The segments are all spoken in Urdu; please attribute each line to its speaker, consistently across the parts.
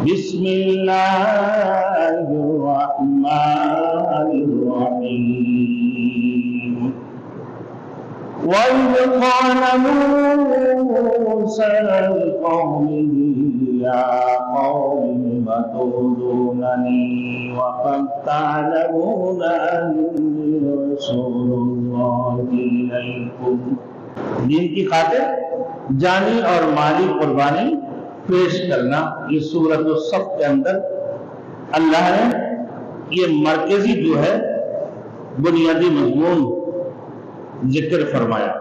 Speaker 1: بسم اللہ الرحمن الرحیم وَإِذْ قَالَ مُوسَىٰ لِقَوْمِهِ يَا قَوْمِ لِمَ تُؤْذُونَنِي وَقَدْ تَعْلَمُونَ أَنِّي رَسُولُ اللَّهِ إِلَيْكُمْ۔ دین کی خاطر جانی اور مالی قربانی پیش کرنا، یہ سورۃ الصف کے اندر اللہ نے یہ مرکزی جو ہے بنیادی مضمون ذکر فرمایا۔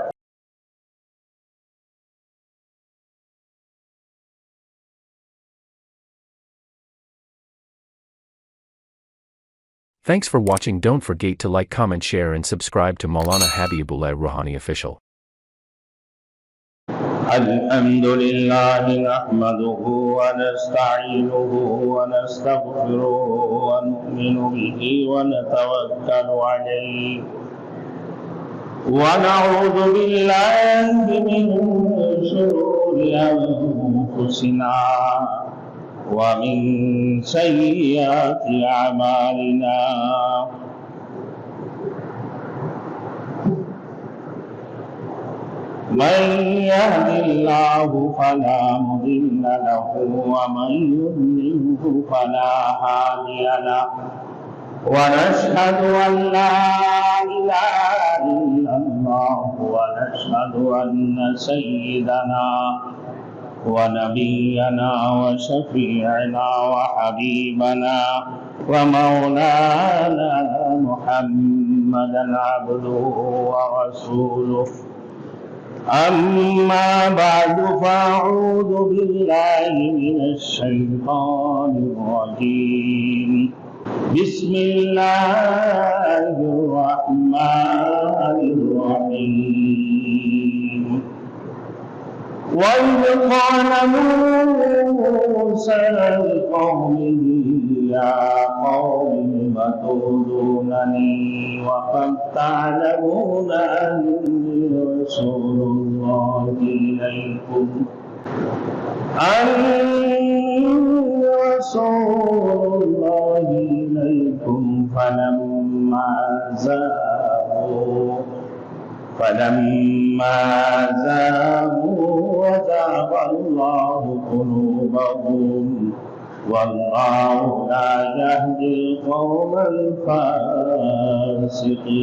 Speaker 2: Thanks for watching. Don't forget to like, comment, share and subscribe to Maulana Habibullah Rouhani Official.
Speaker 1: الحمد لله نحمده ونستعينه ونستغفره ونؤمن به ونتوكل عليه ونعوذ بالله من شرور أنفسنا ومن سيئات أعمالنا من يهد الله فلا مضل له ومن يضلله فلا هادي له ونشهد أن لا إله إلا الله ونشهد أن سيدنا ونبينا وشفيعنا وحبيبنا ومولانا محمدا عبده ورسوله أما بعد فأعوذ بالله من الشيطان الرجيم بسم الله الرحمن الرحيم وَإِذْ قَالَ مُوسَىٰ لِقَوْمِهِ يَا قَوْمِ لِمَ تُؤْذُونَنِي وَقَدْ تَعْلَمُونَ أَنِّي رَسُولُ اللَّهِ إِلَيْكُمْ فلما زاغوا وزاغ الله قلوبهم والله لا يهدي القوم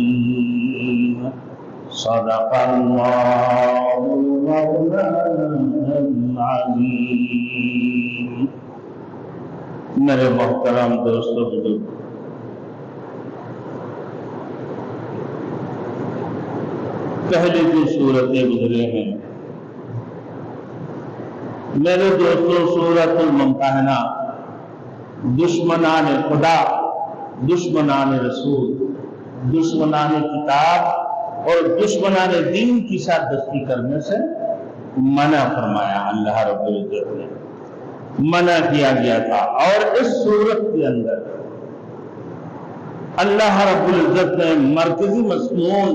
Speaker 1: الفاسقين صدق الله مولانا العظيم۔ میرے محترم دوستو بزرگ، پہلے جو صورتیں گزرے ہیں میرے دوستوں، سورۃ الممتحنہ دشمنان خدا، دشمنان رسول، دشمنان کتاب اور دشمنان دین کی ساتھ دستی کرنے سے منع فرمایا اللہ رب العزت نے، منع کیا گیا تھا۔ اور اس صورت کے اندر اللہ رب العزت نے مرکزی مضمون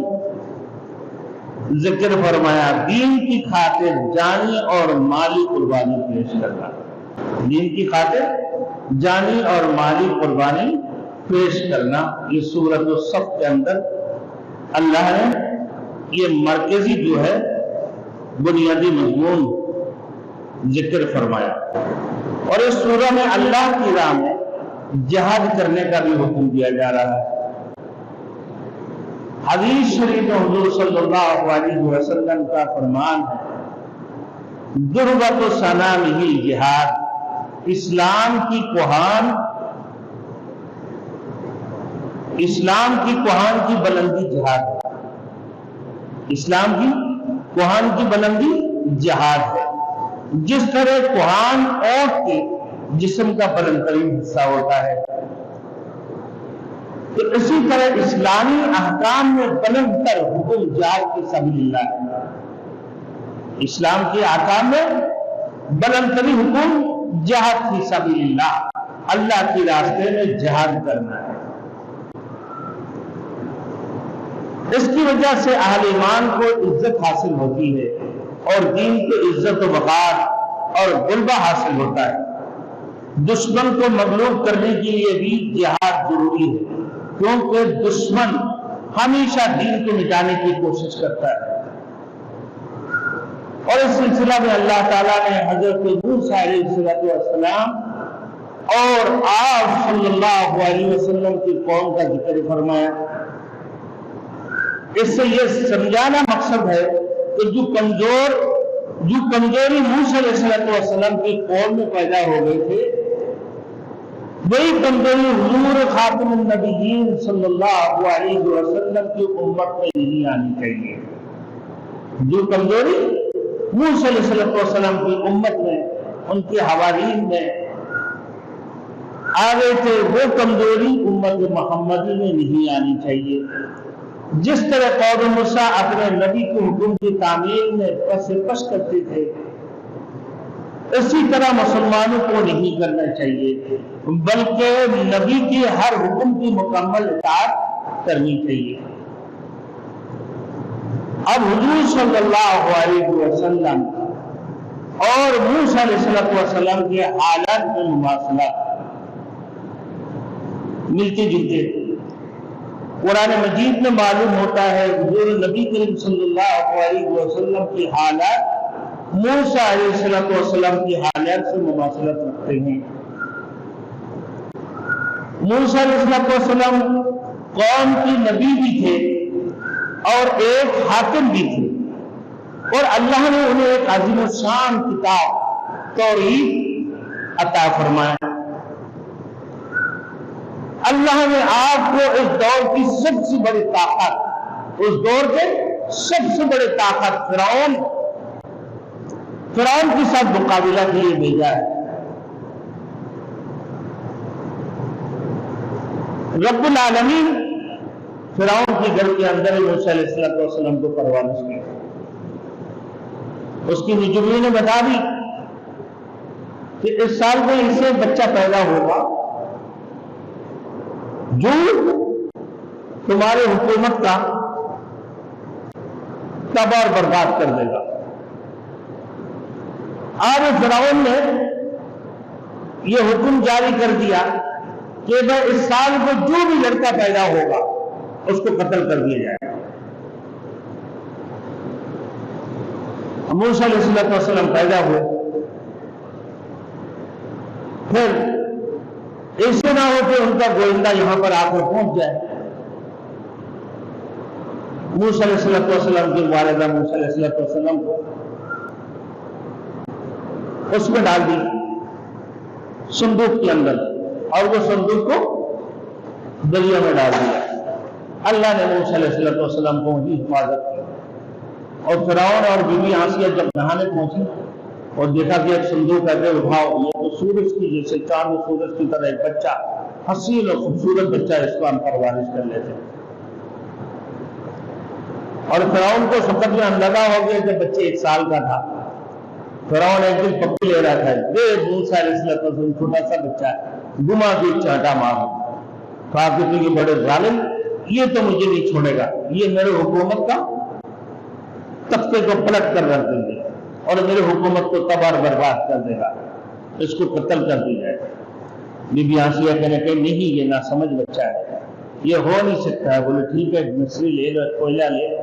Speaker 1: ذکر فرمایا، دین کی خاطر جانی اور مالی قربانی پیش کرنا۔ دین کی خاطر جانی اور مالی قربانی پیش کرنا، یہ سورۃ الصف کے اندر اللہ نے یہ مرکزی جو ہے بنیادی مضمون ذکر فرمایا۔ اور اس سورہ میں اللہ کی راہ میں جہاد کرنے کا بھی حکم دیا جا رہا ہے۔ حدیث شریف میں حضور صلی اللہ علیہ وسلم کا فرمان ہے، ضربۃ سنامہ جہاد، اسلام کی کوہان کی بلندی جہاد ہے، اسلام کی کوہان کی بلندی جہاد ہے۔ جس طرح کوہان اونٹ کے جسم کا بلند ترین حصہ ہوتا ہے، تو اسی طرح اسلامی احکام میں بلند تر حکم جہاد فی سبیل اللہ ہے۔ اسلام کے احکام میں بلند ترین حکم جہاد فی سبیل اللہ، اللہ کے راستے میں جہاد کرنا ہے۔ اس کی وجہ سے اہل ایمان کو عزت حاصل ہوتی ہے اور دین کو عزت و وقار اور غلبہ حاصل ہوتا ہے۔ دشمن کو مغلوب کرنے کے لیے بھی جہاد ضروری ہے، کیونکہ دشمن ہمیشہ دین کو مٹانے کی کوشش کرتا ہے۔ اور اس سلسلہ میں اللہ تعالیٰ نے حضرت موسیٰ علیہ السلام اور آپ صلی اللہ علیہ وسلم کی قوم کا ذکر فرمایا۔ اس سے یہ سمجھانا مقصد ہے کہ جو کمزوری موسیٰ علیہ السلام کی قوم میں پیدا ہو گئے تھے، وہی کمزوری حضور خاتم النبیین صلی اللہ علیہ وسلم کی امت میں نہیں آنی چاہیے۔ جو کمزوری موسیٰ علیہ السلام کی امت میں، ان کے حوارین میں آ گئے تھے، وہ کمزوری امت محمدی میں نہیں آنی چاہیے۔ جس طرح قوم موسیٰ اپنے نبی کے حکم کی تعمیل میں پس پش کرتے تھے، اسی طرح مسلمانوں کو نہیں کرنا چاہیے، بلکہ نبی کے ہر حکم کی مکمل اطاعت کرنی چاہیے۔ اب حضور صلی اللہ علیہ وسلم اور موسیٰ علیہ السلام کے حالات میں مماثلات ملتے جلتے قرآن مجید میں معلوم ہوتا ہے۔ حضور نبی کریم صلی اللہ علیہ وسلم کی حالات موسیٰ علیہ السلام کی حالات سے مماثلت رکھتے ہیں۔ موسیٰ علیہ السلام قوم کے نبی بھی تھے اور ایک حاکم بھی تھے، اور اللہ نے انہیں ایک عظیم الشان کتاب توحید عطا فرمایا۔ اللہ نے آپ کو اس دور کی سب سے بڑی طاقت، اس دور کے سب سے بڑی طاقت فرعون کے ساتھ مقابلہ کے لیے بھیجا ہے۔ رب العالمین فرعون کے گھر کے اندر موسیٰ علیہ السلام کو پرورش کی۔ اس کی نجومی نے بتا دی کہ اس سال میں اسے بچہ پیدا ہوگا جو تمہارے حکومت کا تباہ اور برباد کر دے گا۔ آج فرعون نے یہ حکم جاری کر دیا کہ میں اس سال کو جو بھی لڑکا پیدا ہوگا اس کو قتل کر دیا جائے۔ موسیٰ علیہ السلام پیدا ہوئے، پھر ایسے نہ ہو کہ ان کا گوئندہ یہاں پر آ کر پہنچ جائے۔ موسیٰ علیہ السلام کی والدہ موسیٰ علیہ السلام کو اس میں ڈال دی صندوق کے اندر، اور وہ صندوق کو دریا میں ڈال دیا۔ اللہ نے موسیٰ علیہ السلام کو وہی حفاظت کی، اور فرعون اور بی بی آسیہ جب نہانے پہنچی اور دیکھا کہ ایک صندوق ہے، اٹھاؤ، یہ تو سورج کی جیسے چاند سورج کی طرح ایک بچہ، حسین اور خوبصورت بچہ، اس کو ہم پرورش کر لیتے ہیں۔ اور فرعون کو فقط میں اندازہ ہو گیا کہ بچے 1 سال کا تھا۔ فرعون ایک دن پپی لے رہا تھا، موسیٰ علیہ السلام چھوٹا سا بچہ ہے، گما کے چاٹا مارا، کہا کہ تو یہ بڑے ظالم، یہ تو مجھے نہیں چھوڑے گا، یہ میرے حکومت کا تختے کو پلٹ کر رکھ دیں گے اور میرے حکومت کو تباہ برباد کر دے گا، اس کو قتل کر دی جائے۔ بی بی آسیہ کہنے کہ نہیں، یہ نہ سمجھ بچہ ہے، یہ ہو نہیں سکتا ہے۔ بولے ٹھیک ہے، مصری لے لو، کوئلہ لے لو،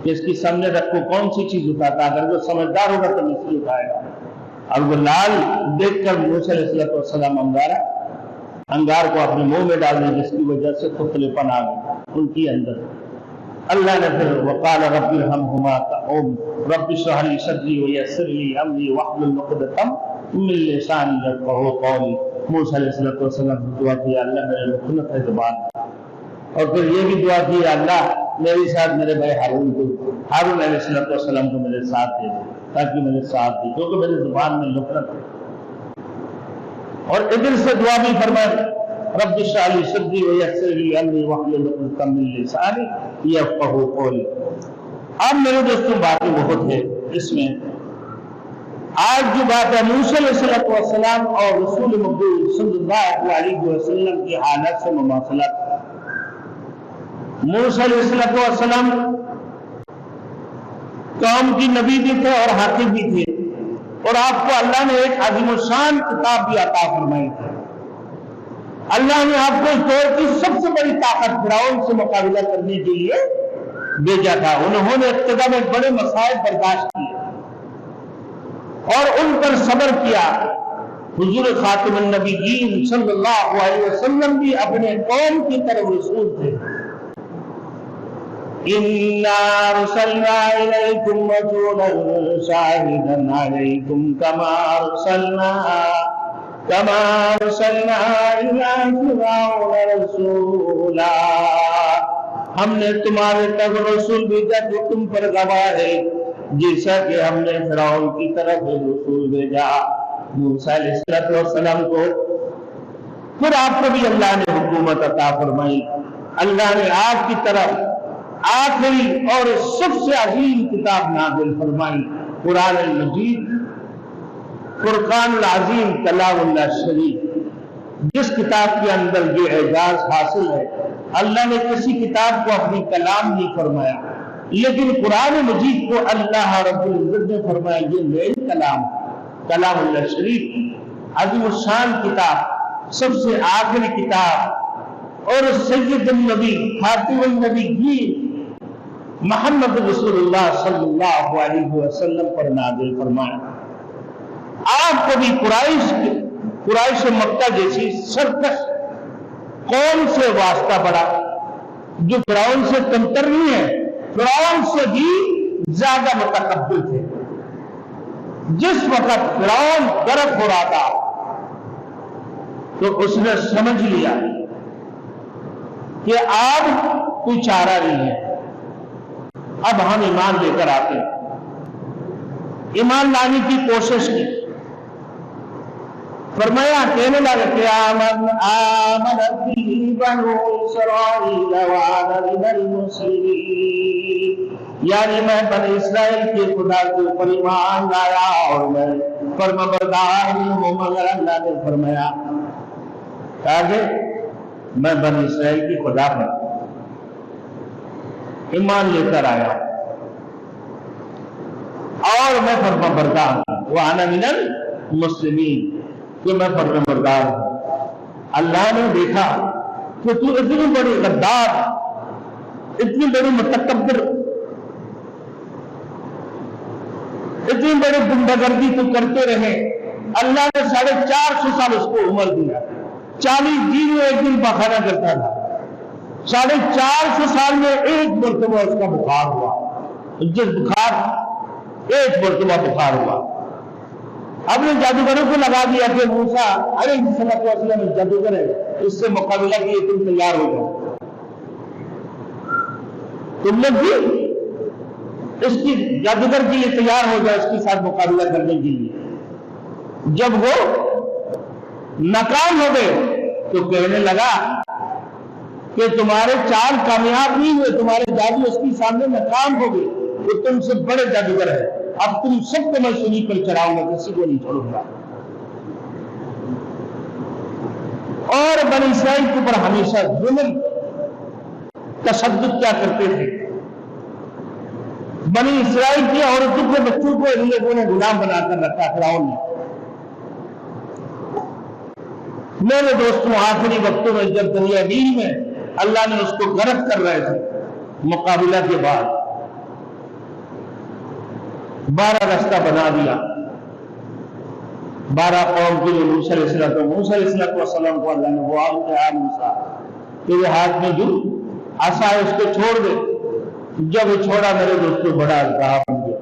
Speaker 1: کہ اس کی سامنے رکھو، کون سی چیز اٹھاتا، اگر وہ سمجھدار ہوگا تو مصری اٹھائے گا۔ اور وہ لال دیکھ کر موسیٰ علیہ السلام انگار کو اپنے منہ میں ڈال دی، جس کی وجہ سے تتلے پن آ گئی ان کی اندر۔ اللہ نے پھر وقال رب ارحمہما، رب اشرح لی صدری ویسر لی امری واحلل عقدۃ من لسانی یفقہوا قولی۔ موسیٰ علیہ السلام نے دعا کی، اللہ میرے لکنت ہے زبان، اور پھر یہ بھی دعا کی، اللہ میرے ساتھ میرے بھائی ہارون علیہ السلام کو میرے ساتھ دے دے، تاکہ میرے ساتھ دے، کیونکہ میری زبان میں لکنت ہے۔ اور ادھر سے دعا بھی فرمائے، رب اشرح لی صدری ویسر لی امری واحلل عقدۃ من لسانی یفقہوا قولی۔ اب میرے دوستوں باتیں بہت ہے اس میں، آج جو بات ہے موسیٰ علیہ السلام اور رسول مقبول صلی اللہ علیہ وسلم کی حالت سے مماثلت۔ موسیٰ علیہ السلام قوم کی نبی بھی تھے اور حاکم بھی تھے، اور آپ کو اللہ نے ایک عظیم الشان کتاب بھی عطا فرمائی تھی. اللہ نے آپ کو اس دور کی سب سے بڑی طاقت فرعون سے مقابلہ کرنے کے لیے بھیجا تھا. انہوں نے ابتدا میں بڑے مسائل برداشت کیے اور ان پر صبر کیا. حضور خاتم النبیین صلی اللہ علیہ وسلم بھی اپنے قوم کی طرف رسول تھے. اِنَّا أَرْسَلْنَا إِلَيْكُمْ رَسُولًا شَاهِدًا عَلَيْكُمْ كَمَا أَرْسَلْنَا إِلَى فِرْعَوْنَ رَسُولًا. ہم نے تمہارے تک رسول بھیجا جو تم پر گواہ ہے، جیسا کہ ہم نے فرعون کی طرف رسول بھیجا موسیٰ علیہ السلام کو. پھر آپ کو بھی اللہ نے حکومت عطا فرمائی. اللہ نے آپ کی طرف آخری اور سب سے عظیم کتاب نازل فرمائی، قرآن المجید، فرقان العظیم، کلام اللہ شریف. جس کتاب کے اندر یہ اعزاز حاصل ہے، اللہ نے کسی کتاب کو اپنی کلام نہیں فرمایا، لیکن قرآن مجید کو اللہ رب العزت نے فرمایا یہ میری کلام، کلام اللہ شریف، عظیم الشان کتاب، سب سے آخری کتاب، اور سید النبی خاتم النبیین محمد رسول اللہ صلی اللہ علیہ وسلم پر نازل فرمایا. آپ کو بھی قریش مکہ جیسی سرکش قوم سے واسطہ پڑا جو فرعون سے کمتر نہیں ہے، فرعون سے بھی زیادہ متکبر تھے. جس وقت فرعون غرق ہو رہا تھا تو اس نے سمجھ لیا کہ اب کوئی چارہ نہیں ہے، اب ہم ایمان لے کر آتے ہیں. ایمان لانے کی کوشش کی. فرمایا کہنے لگا کہ آمنت به بنو اسرائیل وانا من المسلمین، یعنی میں بنی اسرائیل کے خدا کے اوپر ایمان لایا اور میں فرمانبردار ہوں. مگر اللہ نے فرمایا کہ میں بنی اسرائیل کی خدا پر ایمان لے کر آیا اور میں فرمانبردار ہوں. وانا من المسلمین، کہ میں فرمانبردار ہوں. اللہ نے دیکھا کہ تو اتنی بڑی غدار، اتنی بڑی متکبر، اتنی بڑی گنڈاگردی تو کرتے رہے. اللہ نے 450 سال اس کو عمر دیا. 40 دن میں ایک دن پخانا کرتا تھا. 450 سال میں ایک مرتبہ اس کا بخار ہوا. جس بخار ایک مرتبہ بخار ہوا. اب نے جادوگروں کو لگا دیا کہ موسیٰ علیہ السلام جادوگر ہے، اس سے مقابلہ کے لیے تم تیار ہو جاؤ. تم لوگ بھی اس کی جادوگر کے لیے تیار ہو جائے، اس کے ساتھ مقابلہ کرنے کے لیے. جب وہ ناکام ہو گئے تو کہنے لگا کہ تمہارے چال کامیاب نہیں ہوئے، تمہارے جادو اس کے سامنے ناکام ہو گئے، وہ تم سے بڑے جادوگر ہے. اب تم سب کو میں سولی پر چڑھاؤں گا، کسی کو نہیں چھوڑوں گا. اور بنی اسرائیل کے اوپر ہمیشہ ظلم تشدد کیا کرتے تھے. بنی اسرائیل کی عورتوں کو، بچوں کو ان لوگوں نے غلام بنا کر رکھا فرعون نے. میرے دوستوں، آخری وقتوں میں جب دریا نیل میں اللہ نے اس کو غرق کر رہے تھے، مقابلہ کے بعد 12 راستہ بنا دیا. 12 قوم کے لیے موسیٰ علیہ السلام کو اللہ نے وہ موسیٰ تیرے ہاتھ میں جو عصا ہے اس کو چھوڑ دے. جب چھوڑا میرے دوستوں بڑا التہاب بن گیا،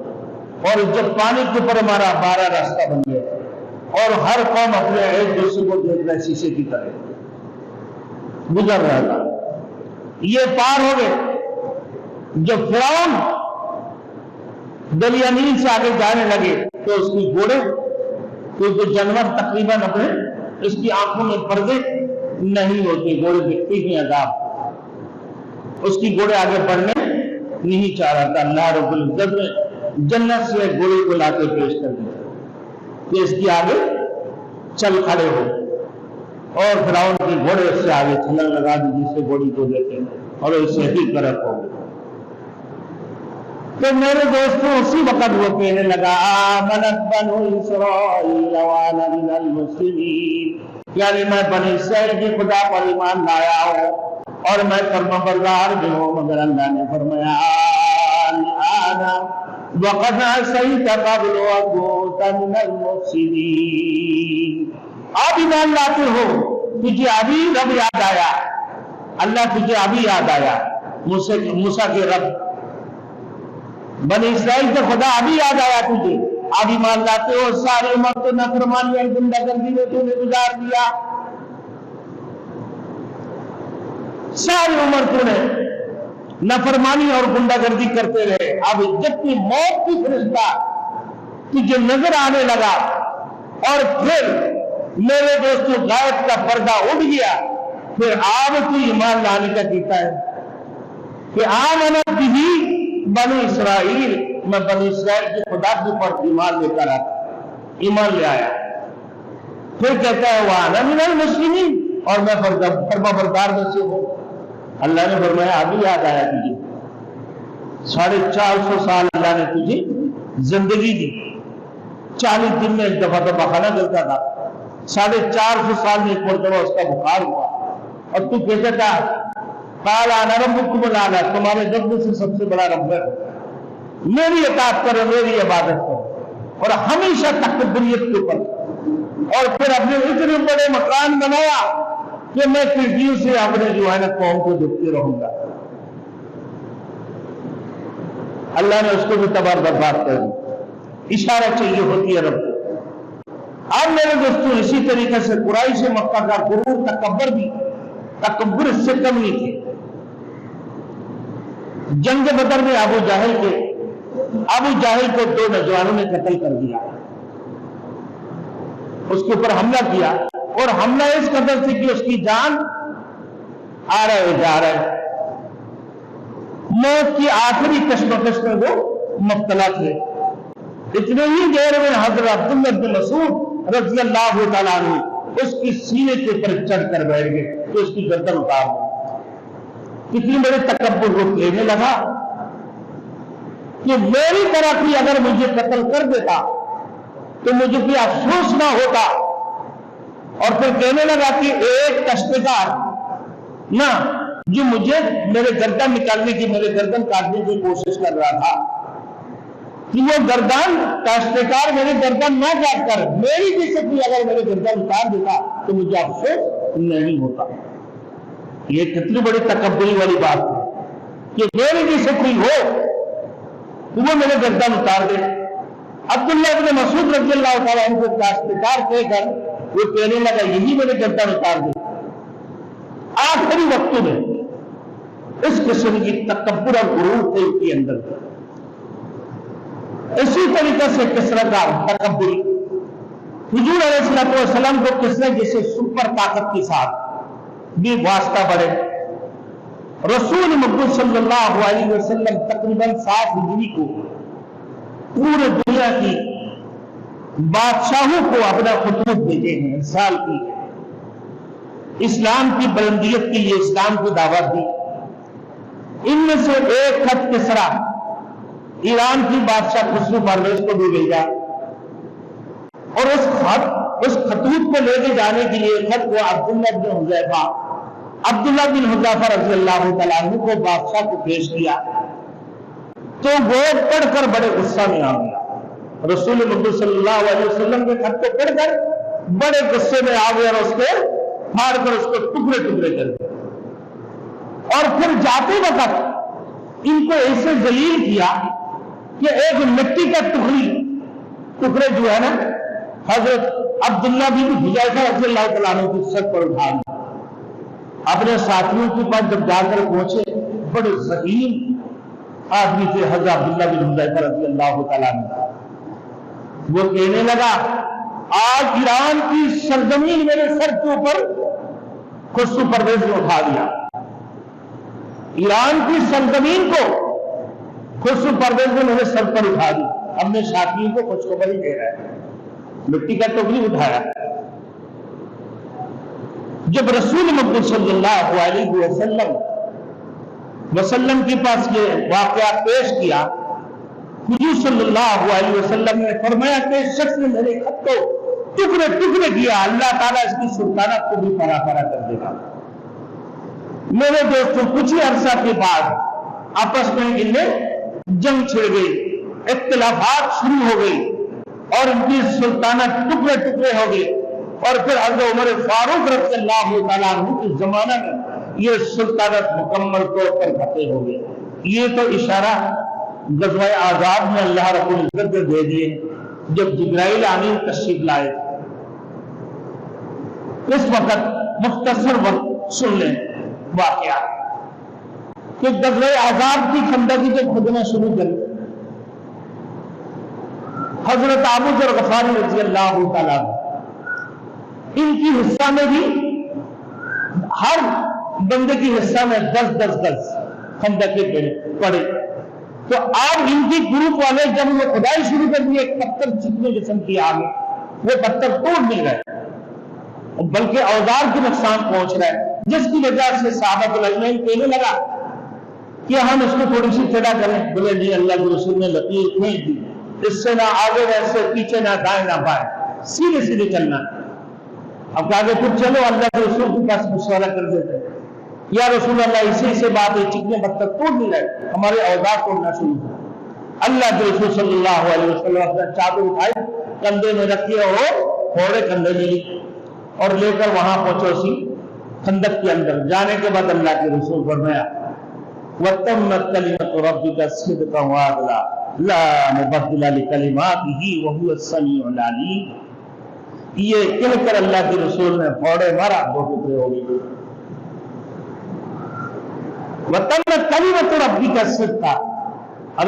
Speaker 1: اور جب پانی کے اوپر ہمارا 12 راستہ بن گیا اور ہر قوم اپنے ایک دوسرے کو دیکھ رہے شیشے کی طرح گزر رہا تھا. یہ پار ہو گئے. جب فرعون دریا نیل سے آگے جانے لگے تو اس کی گھوڑے، کیونکہ جانور تقریباً اپنے اس کی آنکھوں میں پردے نہیں ہوتے، گھوڑے دکھتے ہیں عذاب، اس کی گھوڑے آگے بڑھنے نہیں چاہ رہا تھا. اللہ رب العزت نے جنت سے گھوڑے کو لا کے پیش کر دیا کہ اس کی آگے چل کھڑے ہو، اور فرعون کی گھوڑے اس سے آگے چھلانگ لگا دی جس سے گھوڑی کو دیکھیں اور اسے ہی غرق ہو گئے. تو میرے دوستوں اسی وقت وہ کہنے لگا آمنت بنو اسرائیل وانا من المسلمین، یعنی میں بنی اسرائیل کی خدا پر ایمان لایا ہوں اور میں فرما بردار بھی ہوں، مگر اللہ نے فرمایا آنا وقد عصیت قبل وكنت من المفسدین، آپ ایمان لاتے ہو، تجھے ابھی رب یاد آیا، اللہ تجھے ابھی یاد آیا، موسیٰ کے رب بنی اسرائیل کا خدا ابھی یاد آیا تجھے، اب ایمان لاتے ہو، ساری عمر تو نافرمانی اور گنڈا گردی میں تو نے گزار دیا، ساری عمر تو نے نافرمانی اور گنڈا گردی کرتے رہے، اب جب کہ موت کی فرشتہ تجھے نظر آنے لگا اور پھر میرے دوستوں غیب کا پردہ اٹھ گیا، پھر آپ تو ایمان لانے کا کہتا ہے کہ آمنت بھی بنی اسرائیل، میں بنی اسرائیل کے خدا کے پر ایمان لے کر آتا، ایمان لے آیا، پھر کہتا ہے وَأَنَا مِنَ الْمُسْلِمِينَ، اور میں فرما بردار میں سے ہوں۔ اللہ نے فرمایا ابھی یاد آیا تجھے، 450 سال اللہ نے تجھے زندگی دی، 40 دن میں ایک دفعہ تو بخانہ کرتا تھا، 450 سال میں ایک مرتبہ اس کا بخار ہوا، اور تو کہتا تھا قال انا ربکم الاعلی، تمہارے رب سے سب سے بڑا رب ہے، میری اطاعت کرو، میری عبادت کرو، اور ہمیشہ تکبریت کے اوپر، اور پھر اپنے اتنے بڑے مکان بنایا کہ میں کھڑکیوں سے اپنے جو ہے نا قوم کو دیکھتے رہوں گا، اللہ نے اس کو بھی تباہ برباد کر دی، اشارہ چاہیے ہوتی ہے رب کو۔ اب میرے دوستوں اسی طریقے سے قریش مکہ کا غرور تکبر بھی، تکبر اس سے کم نہیں تھے۔ جنگ بدر میں ابو جہل کو 2 نوجوانوں نے قتل کر دیا، اس کے اوپر حملہ کیا، اور حملہ اس قدر سے کہ اس کی جان آ رہے جا رہے، موت کی آخری کشمکش میں وہ مبتلا تھے، اتنے ہی دیر میں حضرت عبداللہ بن مسعود رضی اللہ تعالیٰ عنہ اس کی سینے کے اوپر چڑھ کر بیٹھ گئے تو اس کی گردن اتار دی۔ کتنی بڑے تکبر وہ کہنے لگا کہ میری طرح کوئی اگر مجھے قتل کر دیتا تو مجھے کوئی افسوس نہ ہوتا، اور پھر کہنے لگا کہ ایک کشتکار نہ جو مجھے میرے گردن نکالنے کی، میرے گردن کاٹنے کی کوشش کر رہا تھا، کہ وہ گردن کاشتکار میرے گردن نہ کاٹ کر میری جیسے کوئی اگر میرے گردن اتار دیتا تو مجھے افسوس نہیں ہوتا۔ یہ کتنی بڑی تکبری والی بات ہے کہ میرے جیسے کوئی ہو تو وہ میرے گردن اتار دے۔ عبداللہ بن مسعود رضی اللہ تعالیٰ عنہ کو کاشتکار کہہ کر وہ کہنے لگا یہی میرے گردن اتار دے۔ آخری وقت میں اس قسم کی تکبر اور غرور تھے اس کے اندر۔ اسی طریقے سے کثرت تکبری، حضور علیہ السلام کو کثرت جیسے سپر طاقت کے ساتھ بھی واسطہ بڑھے، رسول مقبول صلی اللہ علیہ وسلم تقریباً 7 ہجری کو پورے دنیا کی بادشاہوں کو اپنا خطوط بھیجے ہیں، ارسال کی ہے، اسلام کی بلندیت کے لیے اسلام کی دعوت دی۔ ان میں سے ایک خط کسرا ایران کی بادشاہ خسرو پرویز کو بھی بھیجا، اور اس خطوط کو لے کے جانے کے لیے خط کو عبداللہ بن حذیفہ رضی اللہ تعالیٰ عنہ کو بادشاہ کو پیش کیا، تو وہ پڑھ کر بڑے غصہ میں آ گیا۔ رسول مقبول صلی اللہ علیہ وسلم کے خط کو پڑھ کر بڑے غصے میں آ گیا اور اس کے پھاڑ کر اس کو ٹکڑے ٹکڑے کر دیا، اور پھر جاتے وقت ان کو ایسے ذلیل کیا کہ ایک مٹی کا ٹکڑے جو ہے نا حضرت عبداللہ بن حذیفہ رضی اللہ تعالیٰ عنہ کی سر پر اٹھا دیا۔ اپنے ساتھیوں کے پاس جب جا کر پہنچے، بڑے ذہین آدمی تھے حضرت عبداللہ بن حذیفہ رضی اللہ تعالیٰ عنہ، وہ کہنے لگا آج ایران کی سرزمین میرے سر کے اوپر خسرو پرویز نے اٹھا دیا، ایران کی سرزمین کو خسرو پرویز نے میرے سر پر اٹھا دی۔ اپنے ساتھیوں کو خوشخبری دے رہا ہے، مٹی کا ٹوکری اٹھایا۔ جب رسول مقبول صلی اللہ علیہ وسلم کے پاس یہ واقعہ پیش کیا حضور صلی اللہ علیہ وسلم نے فرمایا کہ اس شخص نے میرے خط کو ٹکڑے ٹکڑے کیا، اللہ تعالیٰ اس کی سلطنت کو بھی پرا پرا کر دے گا۔ میرے دوستوں، کچھ ہی عرصہ کے بعد آپس میں ان میں جنگ چھڑ گئی، اختلافات شروع ہو گئی اور ان کی سلطنت ٹکڑے ٹکڑے ہو گئی، اور پھر حضرت عمر فاروق رضی اللہ تعالیٰ عنہ کے زمانہ میں یہ سلطنت مکمل طور پر فتح ہو گئی۔ یہ تو اشارہ غزوہ احزاب میں اللہ رب العزت نے دے دیے جب جبرائیل امین تشریف لائے۔ اس وقت مختصر وقت سن لیں واقعہ کہ غزوہ احزاب کی خندقی جب کھدنا شروع کری، حضرت ابو ذر غفاری رضی اللہ تعالیٰ ان کی حصہ میں بھی ہر بندے کی حصہ میں 10 خندقیں پڑے، تو اب ان کی گروپ والے جب وہ کھدائی شروع کر دی، ایک پتھر چکنے قسم کی آگ، وہ پتھر توڑ نہیں رہے بلکہ اوزار کے نقصان پہنچ رہا ہے، جس کی وجہ سے صحابہ اجمعین کہنے لگا کہ ہم اس کو تھوڑی سی ٹیڑھا کریں۔ بولے نہیں، اللہ کے رسول نے لکیر کھینچ دی، اس سے نہ آگے ویسے پیچھے نہ دائیں نہ بائیں، سیدھے سیدھے چلنا۔ اب آگے خود چلو، اللہ کے رسول کے پاس مشورہ کر دیتے، یا رسول اللہ اسی سے بات ہے، چکنے پتھر توڑ نہیں رہے، ہمارے اوزار توڑنا شروع ہو۔ اللہ کے رسول صلی اللہ علیہ وسلم اپنا چادر اٹھائی، کندھے میں رکھے اور پھوڑے کندھے میں لی اور لے کر وہاں پہنچو سی خندق کے اندر۔ جانے کے بعد اللہ کے رسول فرمایا وَتَمَّتْ كَلِمَةُ رَبِّكَ صِدْقًا وَعَدْلًا لَا مُبَدِّلَ لِكَلِمَاتِهِ وَهُوَ السَّمِيعُ الْعَلِيمُ۔ یہ کہہ کر اللہ کے رسول نے پھوڑے مارا، دو ٹکڑے ہو گئے۔ وَتَمَّتْ كَلِمَةُ رَبِّكَ صِدْقًا،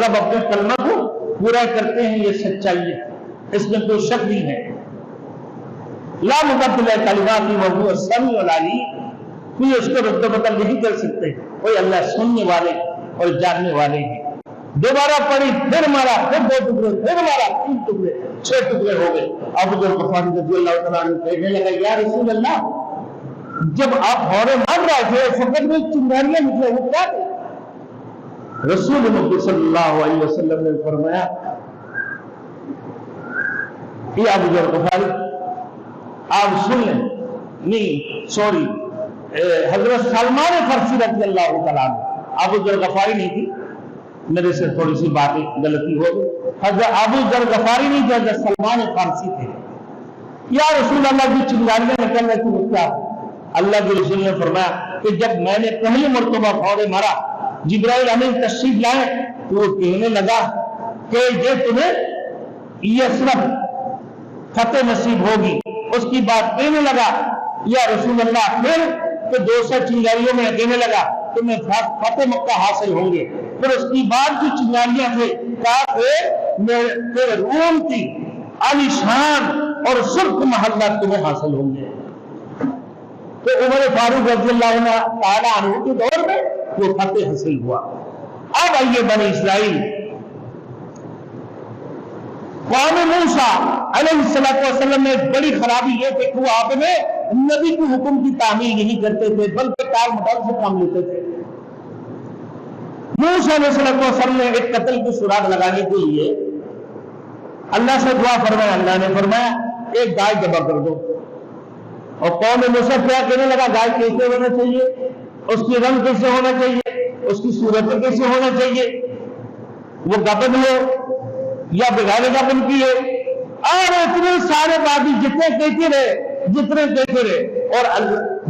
Speaker 1: رب اپنے کلمہ کو پورا کرتے ہیں، یہ سچائی ہے، اس میں کوئی شک نہیں ہے۔ لا مبدل کلماتی وهو السمیع العلیم، کوئی اس کو رد و بدل نہیں کر سکتے، کوئی اللہ سننے والے اور جاننے والے ہیں۔ دوبارہ پڑھی، پھر مارا، پھر 2 ٹکڑے، پھر مارا، 3 ٹکڑے، 6 ٹکڑے ہو گئے۔ ابو ذر غفاری رضی اللہ تعالیٰ عنہ کہنے لگا یا رسول اللہ، جب آپ پھوڑے مار رہے تھے فقط میں چنگاریاں نکلے، وہ کیا تھے؟ رسول اللہ صلی اللہ علیہ وسلم نے فرمایا یہ ابو ذر غفاری آپ سن لیں، نہیں سوری، حضرت سلمان فارسی رضی اللہ تعالیٰ عنہ، ابو ذر غفاری نہیں تھی، میرے سے تھوڑی سی باتیں غلطی ہو گئی، حضرت ابو ذر غفاری نہیں تھے، حضرت سلمان فارسی تھے۔ یا رسول اللہ کی چنگاریاں نکل رہی تھی، وہ کیا؟ اللہ کے رسول نے فرمایا کہ جب میں نے پہلی مرتبہ پھوڑے مارا، جبرائیل امین تشریف لائے تو وہ کہنے لگا کہ یہ تمہیں یثرب فتح نصیب ہوگی۔ اس کی بات کہنے لگا یا رسول اللہ، پھر کہ 200 چنگاریوں میں کہنے لگا تمہیں فتح مکہ حاصل ہوں گے۔ پھر اس کی بعد جو چنگاریاں تھے کہا کہ روم کی عالی شان اور سرخ محلہ تمہیں حاصل ہوں گے۔ تو عمر فاروق رضی اللہ تعالیٰ عنہ کے دور میں وہ فتح حاصل ہوا۔ اب آئیے بنی اسرائیل، قوم موسیٰ علیہ السلام میں ایک بڑی خرابی یہ کہ وہ آپ میں نبی کے حکم کی تعمیل نہیں کرتے تھے بلکہ ٹال مٹال سے کام لیتے تھے۔ موسیٰ علیہ السلام نے ایک قتل کی سراغ لگانے کے لیے اللہ سے دعا فرمایا، اللہ نے فرمایا ایک گائے ذبح کر دو، اور قوم موسیٰ کیا کہنے لگا گائے کیسے ہونا چاہیے، اس کی رنگ کیسے ہونا چاہیے، اس کی صورت کیسے ہونا چاہیے، وہ گبن ہو یا بغیر گبن کی ہو، اور اتنے سارے باتیں جتنے کہتے رہے اور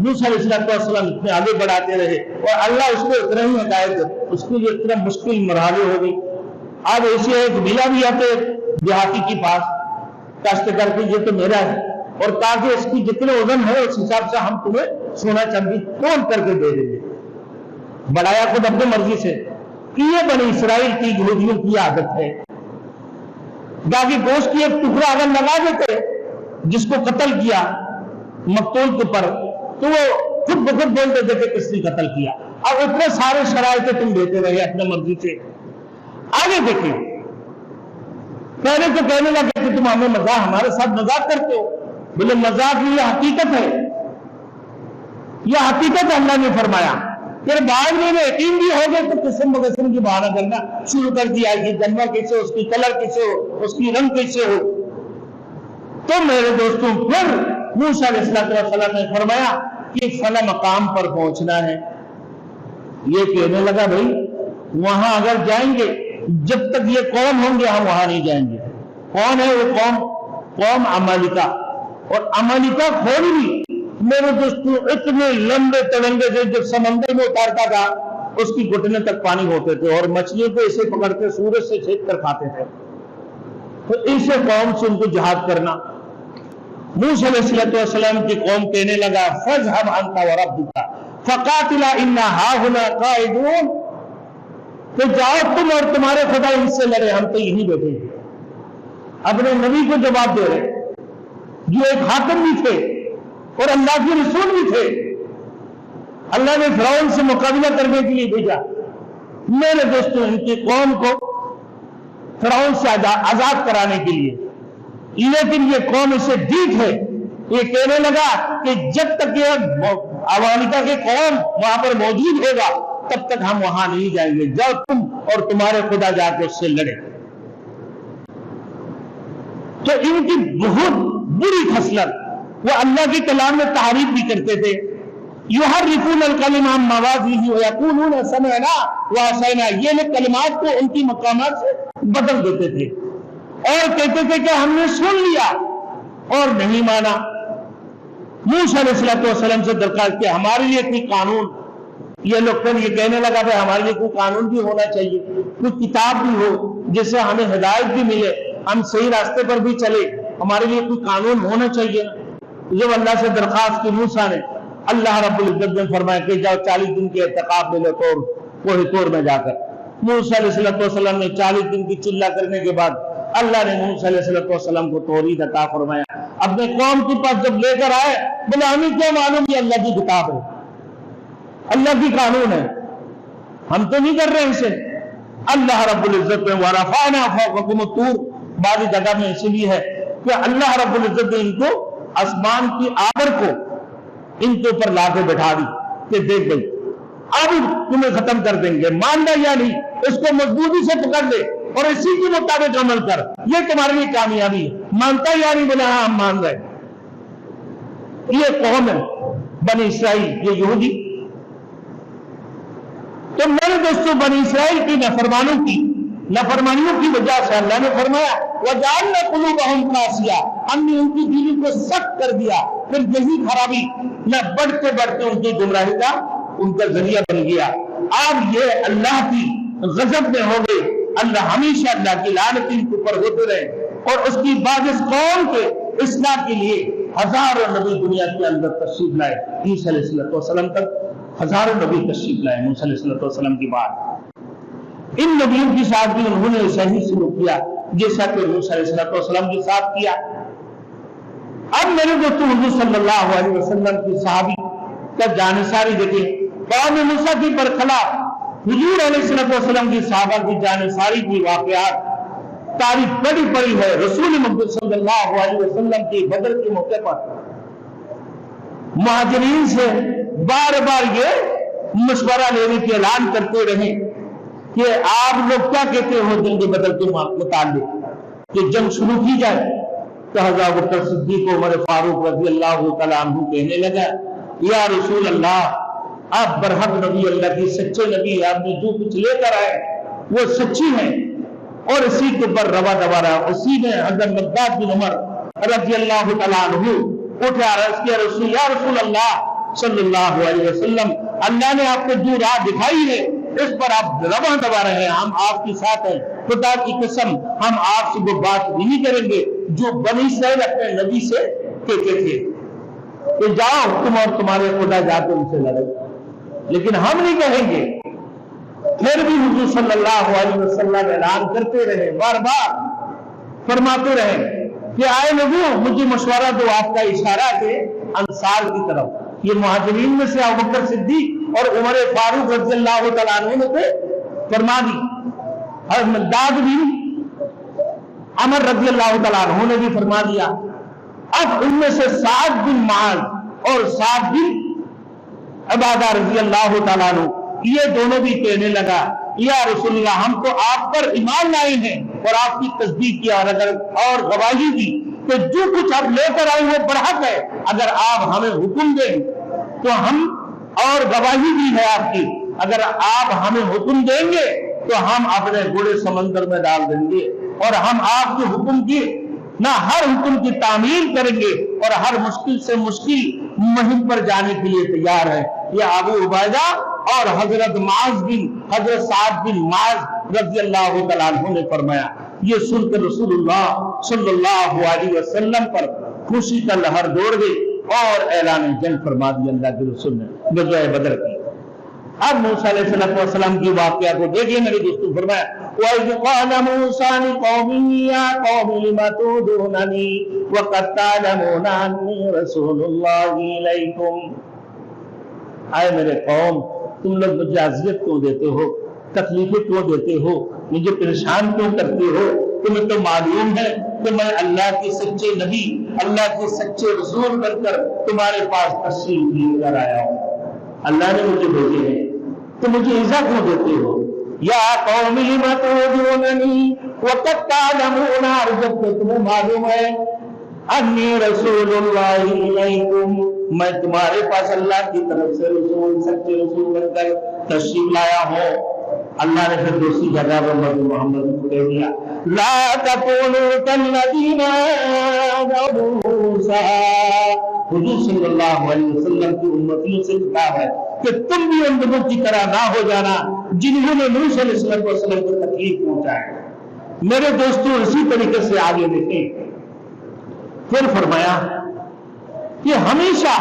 Speaker 1: موسیٰ علیہ السلام اتنے آگے بڑھاتے رہے اور اللہ اس کو اتنا ہی ہدایت، اس کے لیے اتنا مشکل مرحلے ہو گئی۔ اب ایسے ایک ملا بھی آتے دیہاتی کے پاس کاشت کر کے یہ تو میرا ہے، اور تاکہ اس کی جتنے وزن ہے اس حساب سے ہم تمہیں سونا چاندی تول کر کے دے دیں گے، بڑھایا خود اپنی مرضی سے۔ یہ بنی اسرائیل کی یہودیوں کی عادت ہے، باقی گوشت کی ایک ٹکڑا اگر لگا دیتے جس کو قتل کیا مقتول کے پر، تو وہ خود بخود بول دیتے کہ کس نے قتل کیا۔ اب اتنے سارے شرائط تم دیتے رہے اپنے مرضی سے۔ آگے دیکھیں، پہلے تو کہنے لگے کہ تم ہمیں مذاق، ہمارے ساتھ مذاق کرتے ہو، بولے مذاق نہیں، یہ حقیقت ہے، یہ حقیقت اللہ نے فرمایا پھر بعد میں یقین بھی ہو گئے تو قسم بقسم کی بہانہ کرنا شروع کر دیا کہ جنوا کیسے ہو، اس کی کلر کیسے ہو، اس کی رنگ کیسے ہو۔ تو میرے دوستوں پھر موسیٰ علیہ السلام نے فرمایا کہ فلاں مقام پر پہنچنا ہے۔ یہ کہنے لگا بھائی وہاں اگر جائیں گے جب تک یہ قوم ہوں گے ہم وہاں نہیں جائیں گے۔ کون ہے وہ قوم؟ قوم عمالقہ۔ اور عمالقہ کھول بھی میرے دوستوں اتنے لمبے تڑنگے تھے، جب سمندر میں اتارتا تھا اس کی گھٹنے تک پانی ہوتے تھے، اور مچھلیوں کو اسے پکڑتے سورج سے چھید کر کھاتے تھے۔ تو اسے قوم سے ان کو جہاد کرنا۔ موسیٰ علیہ السلام کی قوم کہنے لگا فَاذْهَبْ أَنْتَ وَرَبُّكَ فَقَاتِلَا إِنَّا هَاهُنَا قَاعِدُونَ، تو جاؤ تم اور تمہارے خدا ان سے لڑے، ہم تو یہی بیٹھے ہیں۔ اپنے نبی کو جواب دے رہے جو ایک حاکم بھی تھے اور اللہ کے رسول بھی تھے۔ اللہ نے فرعون سے مقابلہ کرنے کے لیے بھیجا۔ میرے دوستوں ان کی قوم کو فرعون سے آزاد کرانے کے لیے، لیکن یہ قوم اسے ڈیٹ ہے۔ یہ کہنے لگا کہ جب تک یہ عمالقہ کی قوم وہاں پر موجود ہوگا تب تک ہم وہاں نہیں جائیں گے، جاؤ تم اور تمہارے خدا جا کے اس سے لڑے۔ تو ان کی بہت بری خصلت، وہ اللہ کے کلام میں تعریف بھی کرتے تھے۔ یحرفون الکلم عن مواضعہ ویقولون سمعنا وعصینا، یہ لوگ کلمات کو ان کی مقامات سے بدل دیتے تھے اور کہتے تھے کہ ہم نے سن لیا اور نہیں مانا۔ موسیٰ علیہ السلام سے درخواست کہ ہمارے لیے کوئی قانون، یہ لوگ پھر یہ کہنے لگا کہ ہمارے لیے کوئی قانون بھی ہونا چاہیے، کوئی کتاب بھی ہو جس سے ہمیں ہدایت بھی ملے، ہم صحیح راستے پر بھی چلے، ہمارے لیے کوئی قانون ہونا چاہیے۔ جب اللہ سے درخواست کی موسیٰ نے، اللہ رب العزت نے فرمایا کہ جاؤ 40 دن کے اعتقاب میں لو طور، کوہ طور میں جا کر۔ موسیٰ علیہ السلام نے 40 دن کی چلہ کرنے کے بعد اللہ نے موسیٰ علیہ السلام کو توحید عطا فرمایا۔ اپنے قوم کے پاس جب لے کر آئے بولے ہمیں کیا معلوم یہ اللہ کی کتاب ہے، اللہ کی قانون ہے، ہم تو نہیں کر رہے ان سے۔ اللہ رب العزت نے وَرَفَعْنَا فَوْقَكُمُ الطُّورَ، بعض جگہ میں اسی لیے ہے کہ اللہ رب العزت نے ان کو آسمان کی آبر کو ان کے اوپر لا کے بٹھا دی کہ دیکھ گئی اب تمہیں ختم کر دیں گے، ماننا یا نہیں، اس کو مضبوطی سے پکڑ لے اور اسی کے مطابق عمل کر، یہ تمہارے لیے کامیابی ہے۔ مانتا یا نہیں؟ بولا ہاں ہم مان رہے۔ یہ قوم ہے بنی اسرائیل، یہ یہودی۔ تو میرے دوستوں بنی اسرائیل کی نافرمانیوں کی وجہ سے اللہ نے فرمایا وَجَعَلْنَا قُلُوبَهُمْ قَاسِيَةً، ہم نے ان کی دلوں کو سخت کر دیا۔ پھر یہی خرابی نہ بڑھتے بڑھتے ان کی گمراہی کا ان کا ذریعہ بن گیا۔ اب یہ اللہ کی غضب میں ہو گئے، اللہ ہمیشہ اللہ کی لعنت ان کے اوپر ہوتے رہے۔ اور اس کی بعد اس قوم کے اصلاح کے لیے ہزاروں نبی دنیا کے اندر تشریف لائے، عیسیٰ علیہ السلام تک ہزاروں نبی تشریف لائے موسیٰ علیہ السلام کی بعد۔ ان نبیوں کے ساتھ بھی انہوں نے صحیح سلوک کیا جیسا کہ موسیٰ علیہ السلام کے ساتھ کیا۔ اب میرے دوستوں حضور صلی اللہ علیہ وسلم کی صحابی کا جانثاری دیکھیں، قوم موسیٰ کی برخلاف حضور علیہ السلام کی صحابہ کی جانثاری کی واقعات تاریخ بڑی بڑی ہے۔ رسول محمد صلی اللہ علیہ وسلم کی بدر کے موقع پر مہاجرین سے بار بار یہ مشورہ لینے کی اعلان کرتے رہے کہ آپ لوگ کیا کہتے ہو جنگ بدر کے متعلق کہ جنگ شروع کی جائے۔ تو حضرت ابوبکر صدیق و عمر فاروق رضی اللہ تعالیٰ عنہ کہنے لگا یا رسول اللہ آپ برحق نبی اللہ کی سچے نبی، آپ نے جو کچھ لے کر آئے وہ سچی ہیں اور اسی کے اوپر روا دوا رہا۔ اسی میں حضرت مقداد بن عمر رضی اللہ تعالیٰ عنہ اٹھے عرض کیا یا رسول اللہ صلی اللہ علیہ وسلم، اللہ نے آپ کو جو راہ دکھائی ہے اس پر آپ رواں دوا رہے ہیں، ہم آپ کے ساتھ ہیں، خدا کی قسم ہم آپ سے وہ بات نہیں کریں گے جو بنی اسرائیل اپنے نبی سے کہتے تھے کہ جاؤ تم اور تمہارے خدا جا کے ان سے لڑو، لیکن ہم نہیں کہیں گے۔ پھر بھی حضور صلی اللہ علیہ وسلم اعلان کرتے رہے، بار بار فرماتے رہے کہ آئے نبیوں مجھے مشورہ دو۔ آپ کا اشارہ ہے انصار کی طرف، یہ مہاجرین میں سے ابوبکر صدیق اور عمر فاروق رضی اللہ تعالیٰ عنہ نے فرما دی، اور مقداد بن عمر رضی اللہ تعالیٰ عنہ نے بھی فرما دیا۔ اب ان میں سے سعد بن معاذ اور سعد بن عبادہ رضی اللہ تعالیٰ عنہ یہ دونوں بھی کہنے لگا یا رسول اللہ ہم تو آپ پر ایمان لائے ہیں اور آپ کی تصدیق کی اور گواہی دی کہ جو کچھ آپ لے کر آئے وہ برحق ہے، اگر آپ ہمیں حکم دیں تو ہم، اور گواہی بھی ہے آپ کی، اگر آپ ہمیں حکم دیں گے تو ہم اپنے گھوڑے سمندر میں ڈال دیں گے اور ہم آپ کے حکم کی نہ ہر حکم کی تعمیل کریں گے اور ہر مشکل سے مشکل مہم پر جانے کے لیے تیار ہے۔ یہ ابو عبیدہ اور حضرت سعد بن معاذ رضی اللہ تعالیٰ عنہ نے فرمایا۔ یہ سن کر رسول اللہ صلی اللہ علیہ وسلم پر خوشی کا لہر دوڑ گئی اور اعلان جنگ فرما دیا اللہ کے رسول نے غزوہ بدر کی۔ اب موسیٰ علیہ السلام کی واقعہ کو دیکھیے میرے دوستوں، فرمایا وَإِذْ قَالَ مُوسَىٰ لِقَوْمِهِ يَا قَوْمِ لِمَ تُؤْذُونَنِي وَقَدْ تَعْلَمُونَ أَنِّي رَسُولُ اللَّهِ إِلَيْكُمْ۔ اے میرے قوم، تم لوگ مجھے اذیت کیوں دیتے ہو، تکلیفیں کیوں دیتے ہو، مجھے پریشان کیوں کرتے ہو؟ تمہیں تو معلوم ہے کہ میں اللہ کے سچے نبی، اللہ کے سچے رسول بن کر تمہارے پاس تشریف لے کر آیا ہوں، اللہ نے مجھے بھیجے ہیں، تو مجھے ایذا کیوں دیتے ہو؟ یا قوم لم تؤذوننی وقد تعلمون، جب کہ تمہیں معلوم ہے انی رسول اللہ الیکم، میں تمہارے پاس اللہ کی طرف سے رسول، سچے رسول بن کر تشریف لایا ہوں۔ اللہ نے پھر دوسری جگہ پر محمد کو کہہ دیا لا تکونوا کالذین آذوا موسیٰ، حضور صلی اللہ علیہ وسلم کی امتیوں سے خطاب ہے کہ تم بھی ان لوگوں کی طرح نہ ہو جانا جنہوں نے موسیٰ علیہ السلام کو تکلیف پہنچائی۔ میرے دوستوں اسی طریقے سے آگے دیکھیں، پھر فرمایا کہ ہمیشہ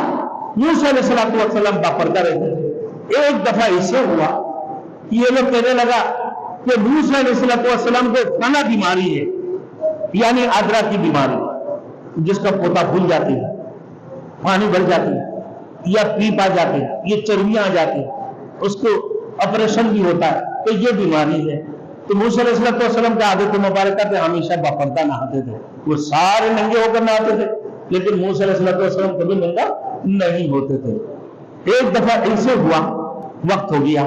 Speaker 1: موسیٰ علیہ السلام کا پردہ رہتے تھے۔ ایک دفعہ اسے ہوا کہ یہ لوگ کہنے لگا کہ موسیٰ علیہ السلام کو فنا بیماری ہے، یعنی آدرا کی بیماری، جس کا پوتا پھول جاتی ہے، پانی بھر جاتی ہے یا پیپ آ جاتی ہے، یہ چربیاں آ جاتی ہیں، اس کو آپریشن بھی ہوتا ہے، تو یہ بیماری ہے۔ تو موسیٰ علیہ السلام کا عادت مبارکہ پہ ہمیشہ باپردہ نہاتے تھے، وہ سارے ننگے ہو کر نہاتے تھے، لیکن موسیٰ علیہ السلام کبھی ننگا نہیں ہوتے تھے۔ ایک دفعہ ایسے ہوا، وقت ہو گیا،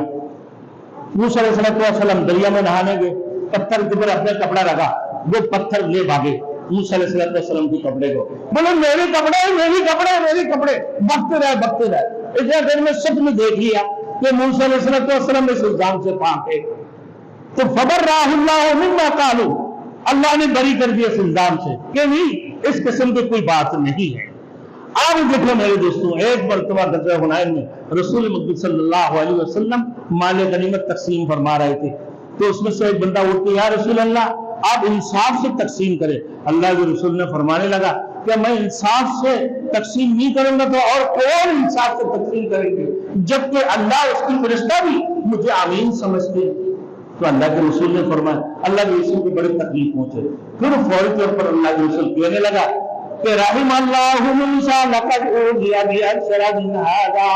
Speaker 1: موسیٰ علیہ السلام دریا میں نہانے گئے، پتھر کے اوپر اپنا کپڑا رکھا، وہ پتھر لے بھاگے موسیٰ علیہ السلام کے کپڑے کو، بولے میرے کپڑے، بکتے رہے۔ اتنا دیر میں سب نے دیکھ لیا کہ موسیٰ علیہ السلام اس الزام سے پاک ہے، تو فبرأہ اللہ مما قالوا، اللہ نے بری کر دیا اس الزام سے کہ نہیں، اس قسم کی کوئی بات نہیں ہے۔ آج دیکھو میرے دوستوں، ایک مرتبہ غزوہ حنین میں رسول مقبول صلی اللہ علیہ وسلم مال غنیمت تقسیم فرما رہے تھے، تو اس میں سے ایک بندہ اٹھ کے یا رسول اللہ آپ انصاف سے تقسیم کریں۔ اللہ کے رسول نے فرمانے لگا کہ میں انصاف سے تقسیم نہیں کروں گا تو اور کون انصاف سے تقسیم کریں گے، جبکہ اللہ اس کی فرشتہ بھی مجھے امین سمجھتے ہیں۔ تو اللہ کے رسول نے فرمایا، اللہ کے رسول کو بڑی تکلیف پہنچے، پھر فوری طور پر اللہ کے رسول کہنے لگا کہ رحم اللہ موسیٰ لقد اوذی بأکثر من ھذا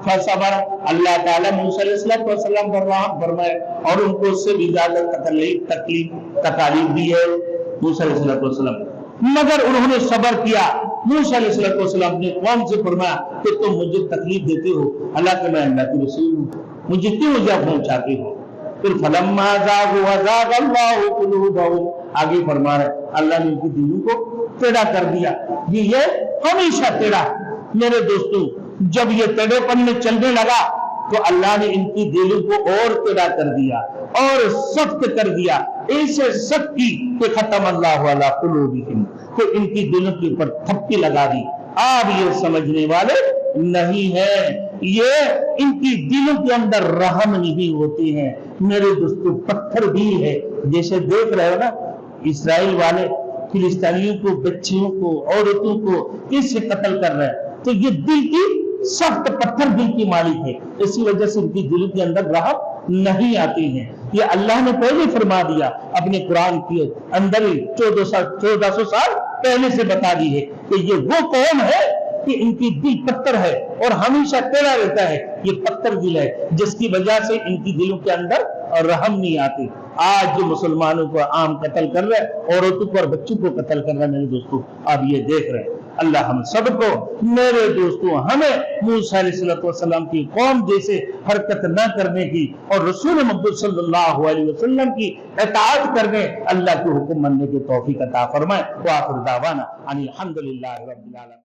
Speaker 1: فصبر، اللہ تعالیٰ موسیٰ علیہ السلام پر رحم فرمائے اور ان کو اس سے بھی زیادہ تکالیف دی ہے موسیٰ علیہ السلام، مگر انہوں نے صبر کیا۔ موسیٰ علیہ السلام نے قوم سے فرمایا کہ تم مجھے تکلیف دیتے ہو، اللہ کہ میں اللہ کے رسول ہوں، مجھے کیوں اذیت پہنچاتے ہو؟ پھر فلما زاغوا ازاغ اللہ قلوبہم، آگے فرما رہے اللہ نے ان کی دلوں کو ٹیڑھا کر دیا۔ یہ ہمیشہ ٹیڑھا، میرے دوستوں جب یہ ٹیڑھے پن میں چلنے لگا تو اللہ نے ان کی دلوں کو اور ٹیڑھا کر دیا اور سخت کر دیا، ایسے سخت کی کہ ختم اللہ علی قلوبہم، کہ ان کی دلوں کے اوپر تھپکی لگا دی۔ آپ یہ سمجھنے والے نہیں ہیں، یہ ان کی دلوں کے اندر رحم نہیں ہوتی ہیں میرے دوستو، پتھر بھی ہے۔ جیسے دیکھ رہے ہو نا اسرائیل والے فلسطینیوں کو، بچیوں کو، عورتوں کو کیسے قتل کر رہے ہیں، تو یہ دل کی سخت پتھر دل کی مالک ہے، اسی وجہ سے ان کی دلوں کے اندر رحم نہیں آتی ہے۔ یہ اللہ نے پہلے فرما دیا اپنے قرآن کے اندر ہی 1400 سال پہلے سے بتا دی ہے کہ یہ وہ قوم ہے کہ ان کی دل پتھر ہے اور ہمیشہ ٹیڑھا رہتا ہے، یہ پتھر دل ہے جس کی وجہ سے ان کی دلوں کے اندر رحم نہیں آتی۔ آج جو مسلمانوں کو عام قتل کر رہے ہیں، عورتوں کو اور بچوں کو قتل کر رہے ہیں میرے دوستوں، آپ یہ دیکھ رہے ہیں۔ اللہ ہم سب کو، میرے دوستوں، ہمیں موسیٰ علیہ السلام کی قوم جیسے حرکت نہ کرنے کی اور رسول محمد صلی اللہ علیہ وسلم کی اطاعت کرنے، اللہ کے حکم مننے کی توفیق عطا فرمائے۔ وآخر دعوانا ان الحمد للہ رب العالمین۔